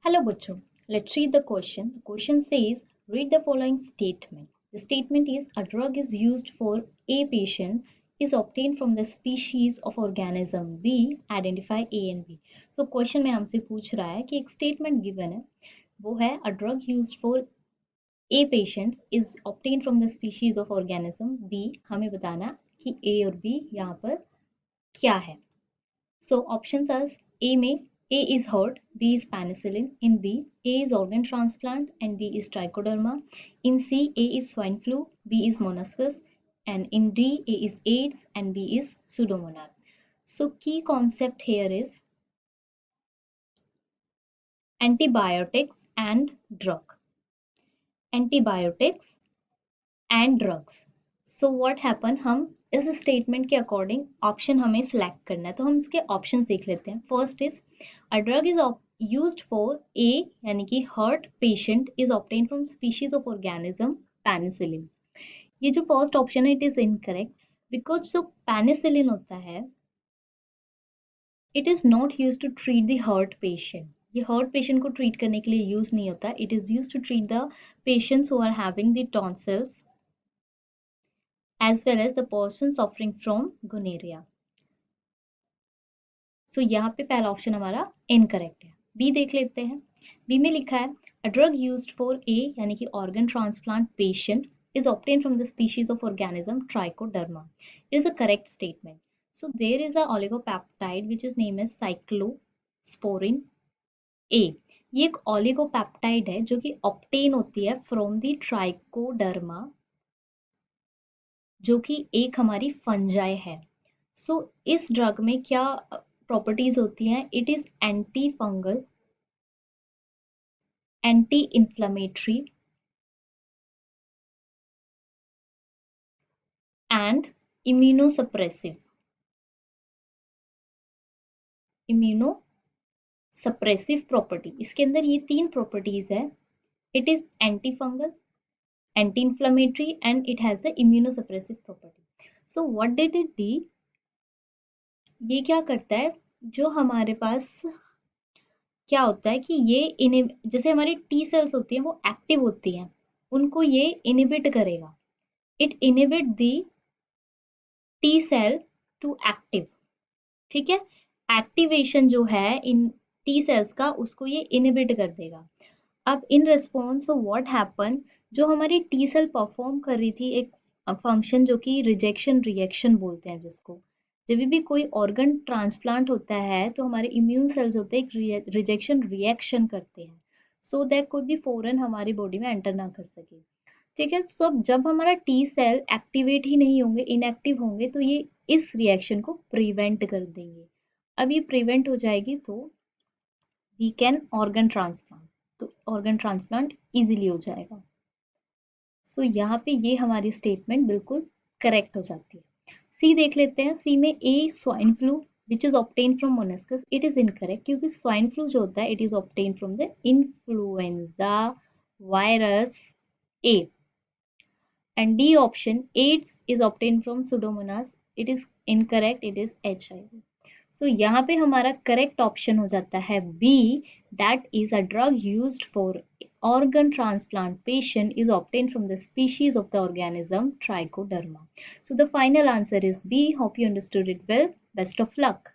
Hello, Butcho. Let's read the question. The question says, read the following statement. The statement is, a drug is used for A patient is obtained from the species of organism B, identify A and B. So question में हमसे पूछ रहा है कि एक statement given है, वो है a drug used for A patients is obtained from the species of organism B. हमें बताना कि A और B यहाँ पर क्या है. So options are A में A is hurt, B is penicillin, in B A is organ transplant and B is trichoderma, in C A is swine flu, B is monoscus, and in D A is AIDS and B is pseudomonas. So key concept here is antibiotics and drug. Antibiotics and drugs. So what happen, हम इस statement के according option हमें select करना है. तो हम इसके options देख लेते हैं. First is a drug is used for A यानी कि heart patient is obtain from species of organism penicillin. ये जो फर्स्ट ऑप्शन है इट इज इनकरेक्ट बिकॉज जो पेनिसिलिन होता है it is not use to treat the heart patient. ये heart patient को ट्रीट करने के लिए यूज नहीं होता. It is use to treat the patients who are having the tonsils as well as the person suffering from gonorrhea. So यहाँ पे पहला ऑप्शन हमारा इनकरेक्ट है. बी देख लेते हैं. बी में लिखा है a drug used for a यानी कि organ transplant patient is obtained from the species of organism Trichoderma. It is a correct statement. So there is a oligopeptide which is named as cyclosporin A. ये एक oligopeptide है जो कि obtain होती है from the Trichoderma जो कि एक हमारी फंजाई है. सो इस ड्रग में क्या प्रॉपर्टीज होती हैं? It is anti fungal, anti inflammatory and immunosuppressive. Immunosuppressive property, इसके अंदर ये तीन प्रॉपर्टीज है. It is anti fungal, anti inflammatory and it has the immunosuppressive property. So what did it D? ये क्या करता है, जो हमारे पास क्या होता है कि ये जैसे हमारी टी सेल्स होती हैं वो एक्टिव होती हैं, उनको ये इनिबिट करेगा. It inhibit the T cell to active. ठीक है, एक्टिवेशन जो है इन टी सेल्स का उसको ये इनिबिट कर देगा. अब इन रिस्पॉन्स व्हाट हैपन, जो हमारी टी सेल परफॉर्म कर रही थी एक फंक्शन जो कि रिजेक्शन रिएक्शन बोलते हैं, जिसको जब भी कोई ऑर्गन ट्रांसप्लांट होता है तो हमारे इम्यून सेल्स होते हैं एक रिजेक्शन रिएक्शन करते हैं सो दैट कोई भी फॉरेन हमारी बॉडी में एंटर ना कर सके. ठीक है, सो जब हमारा टी सेल एक्टिवेट ही नहीं होंगे, इनएक्टिव होंगे, तो ये इस रिएक्शन को प्रिवेंट कर देंगे. अब ये प्रिवेंट हो जाएगी तो वी कैन ऑर्गन ट्रांसप्लांट, तो ऑर्गन ट्रांसप्लांट इजीली हो जाएगा. सो यहाँ पे ये हमारी स्टेटमेंट बिल्कुल करेक्ट हो जाती है. सी देख लेते हैं. सी में a swine flu which is obtain from मोनेस्कस. इट इज इनकरेक्ट क्योंकि स्वाइन फ्लू जो होता है it is obtain from the influenza virus A. And D option, AIDS is obtained from Pseudomonas. It is incorrect. It is HIV. So यहाँ पे हमारा correct option हो जाता है B. That is a drug used for organ transplant patient is obtained from the species of the organism Trichoderma. So the final answer is B. Hope you understood it well. Best of luck.